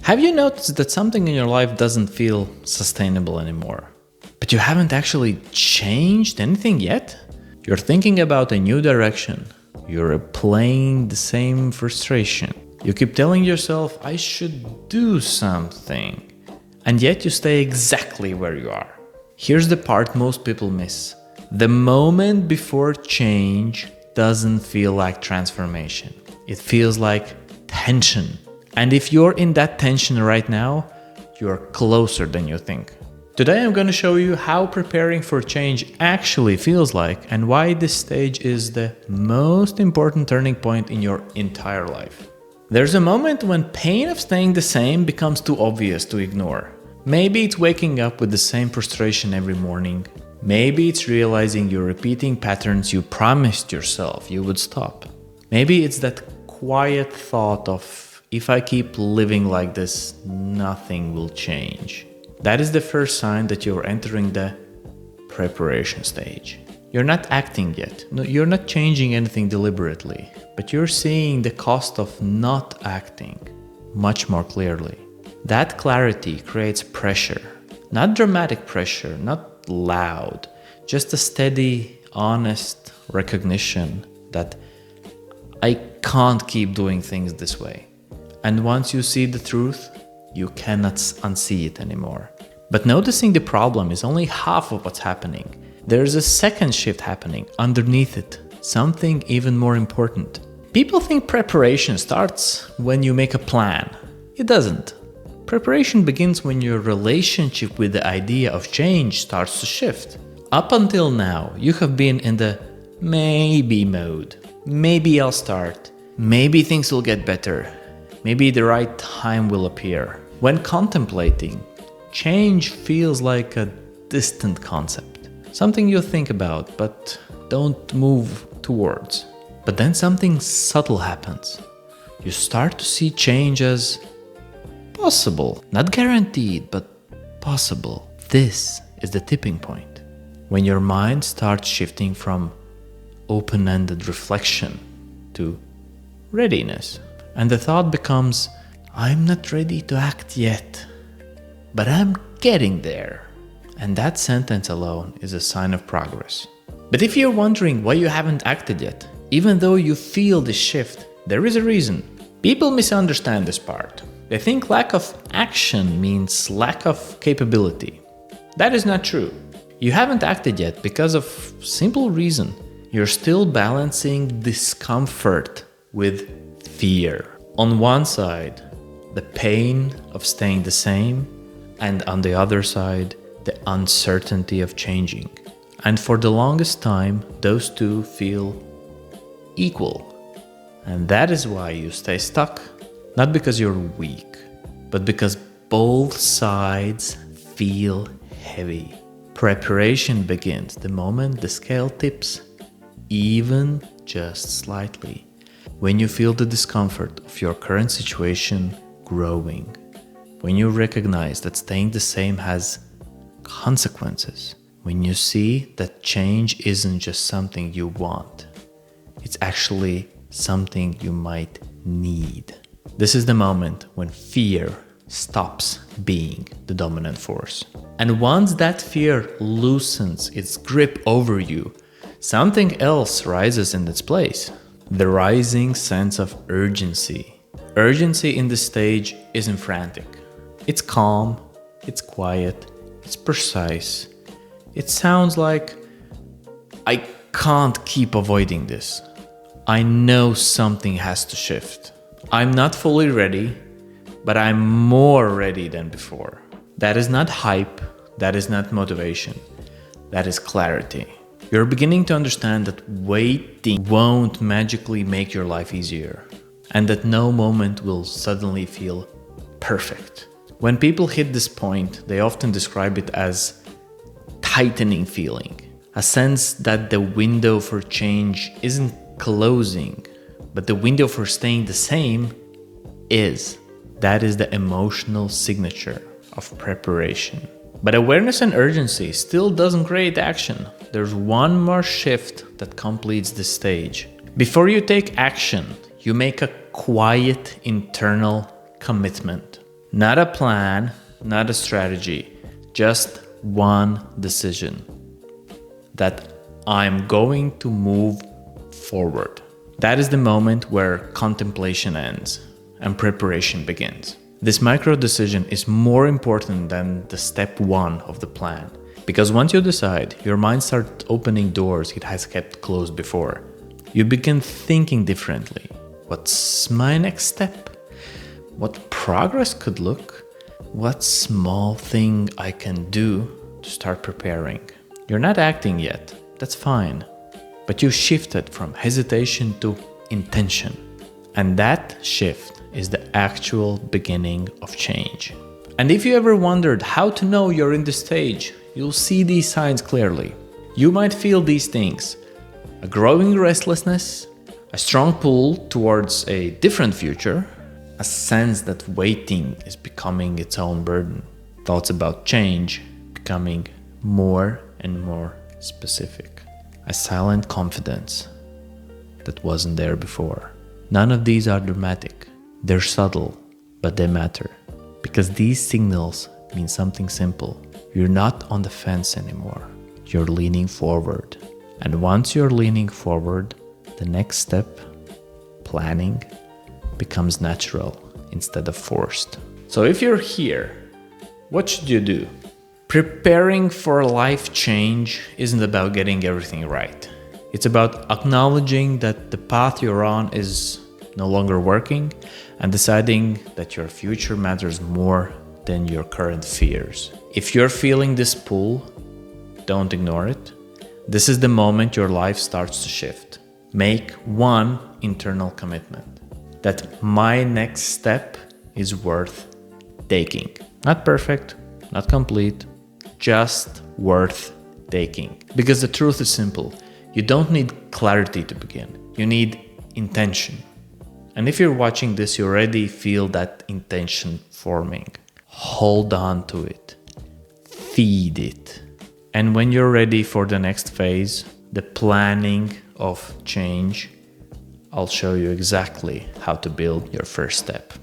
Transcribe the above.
Have you noticed that something in your life doesn't feel sustainable anymore? But you haven't actually changed anything yet? You're thinking about a new direction. You're replaying the same frustration. You keep telling yourself, I should do something. And yet you stay exactly where you are. Here's the part most people miss. The moment before change doesn't feel like transformation. It feels like tension. And if you're in that tension right now, you're closer than you think. Today I'm going to show you how preparing for change actually feels like and why this stage is the most important turning point in your entire life. There's a moment when pain of staying the same becomes too obvious to ignore. Maybe it's waking up with the same frustration every morning. Maybe it's realizing you're repeating patterns you promised yourself you would stop. Maybe it's that quiet thought of, if I keep living like this, nothing will change. That is the first sign that you're entering the preparation stage. You're not acting yet. No, you're not changing anything deliberately, but you're seeing the cost of not acting much more clearly. That clarity creates pressure, not dramatic pressure, not loud, just a steady, honest recognition that I can't keep doing things this way. And once you see the truth, you cannot unsee it anymore. But noticing the problem is only half of what's happening. There's a second shift happening underneath it, something even more important. People think preparation starts when you make a plan. It doesn't. Preparation begins when your relationship with the idea of change starts to shift. Up until now, you have been in the maybe mode. Maybe I'll start. Maybe things will get better. Maybe the right time will appear. When contemplating, change feels like a distant concept. Something you think about, but don't move towards. But then something subtle happens. You start to see change as possible. Not guaranteed, but possible. This is the tipping point. When your mind starts shifting from open-ended reflection to readiness. And the thought becomes, I'm not ready to act yet, but I'm getting there. And that sentence alone is a sign of progress. But if you're wondering why you haven't acted yet, even though you feel this shift, there is a reason. People misunderstand this part. They think lack of action means lack of capability. That is not true. You haven't acted yet because of simple reason. You're still balancing discomfort with fear. On one side, the pain of staying the same, and on the other side, the uncertainty of changing. And for the longest time, those two feel equal. And that is why you stay stuck. Not because you're weak, but because both sides feel heavy. Preparation begins the moment the scale tips, even just slightly. When you feel the discomfort of your current situation growing, when you recognize that staying the same has consequences, when you see that change isn't just something you want, it's actually something you might need. This is the moment when fear stops being the dominant force. And once that fear loosens its grip over you, something else rises in its place. The rising sense of urgency. Urgency in this stage isn't frantic. It's calm, it's quiet, it's precise. It sounds like, I can't keep avoiding this. I know something has to shift. I'm not fully ready, but I'm more ready than before. That is not hype, that is not motivation, that is clarity. You're beginning to understand that waiting won't magically make your life easier, and that no moment will suddenly feel perfect. When people hit this point, they often describe it as tightening feeling, a sense that the window for change isn't closing, but the window for staying the same is. That is the emotional signature of preparation. But awareness and urgency still doesn't create action. There's one more shift that completes this stage. Before you take action, you make a quiet internal commitment. Not a plan, not a strategy, just one decision that I'm going to move forward. That is the moment where contemplation ends and preparation begins. This micro decision is more important than the step one of the plan. Because once you decide, your mind starts opening doors it has kept closed before. You begin thinking differently. What's my next step? What progress could look? What small thing I can do to start preparing? You're not acting yet, that's fine. But you shifted from hesitation to intention. And that shift is the actual beginning of change. And if you ever wondered how to know you're in this stage, you'll see these signs clearly. You might feel these things: a growing restlessness, a strong pull towards a different future, a sense that waiting is becoming its own burden, thoughts about change becoming more and more specific, a silent confidence that wasn't there before. None of these are dramatic. They're subtle, but they matter. Because these signals mean something simple. You're not on the fence anymore. You're leaning forward. And once you're leaning forward, the next step, planning, becomes natural instead of forced. So if you're here, what should you do? Preparing for life change isn't about getting everything right. It's about acknowledging that the path you're on is no longer working and deciding that your future matters more than your current fears. If you're feeling this pull, don't ignore it. This is the moment your life starts to shift. Make one internal commitment that my next step is worth taking. Not perfect, not complete, just worth taking. Because the truth is simple. You don't need clarity to begin. You need intention. And if you're watching this, you already feel that intention forming. Hold on to it. Feed it. And when you're ready for the next phase, the planning of change, I'll show you exactly how to build your first step.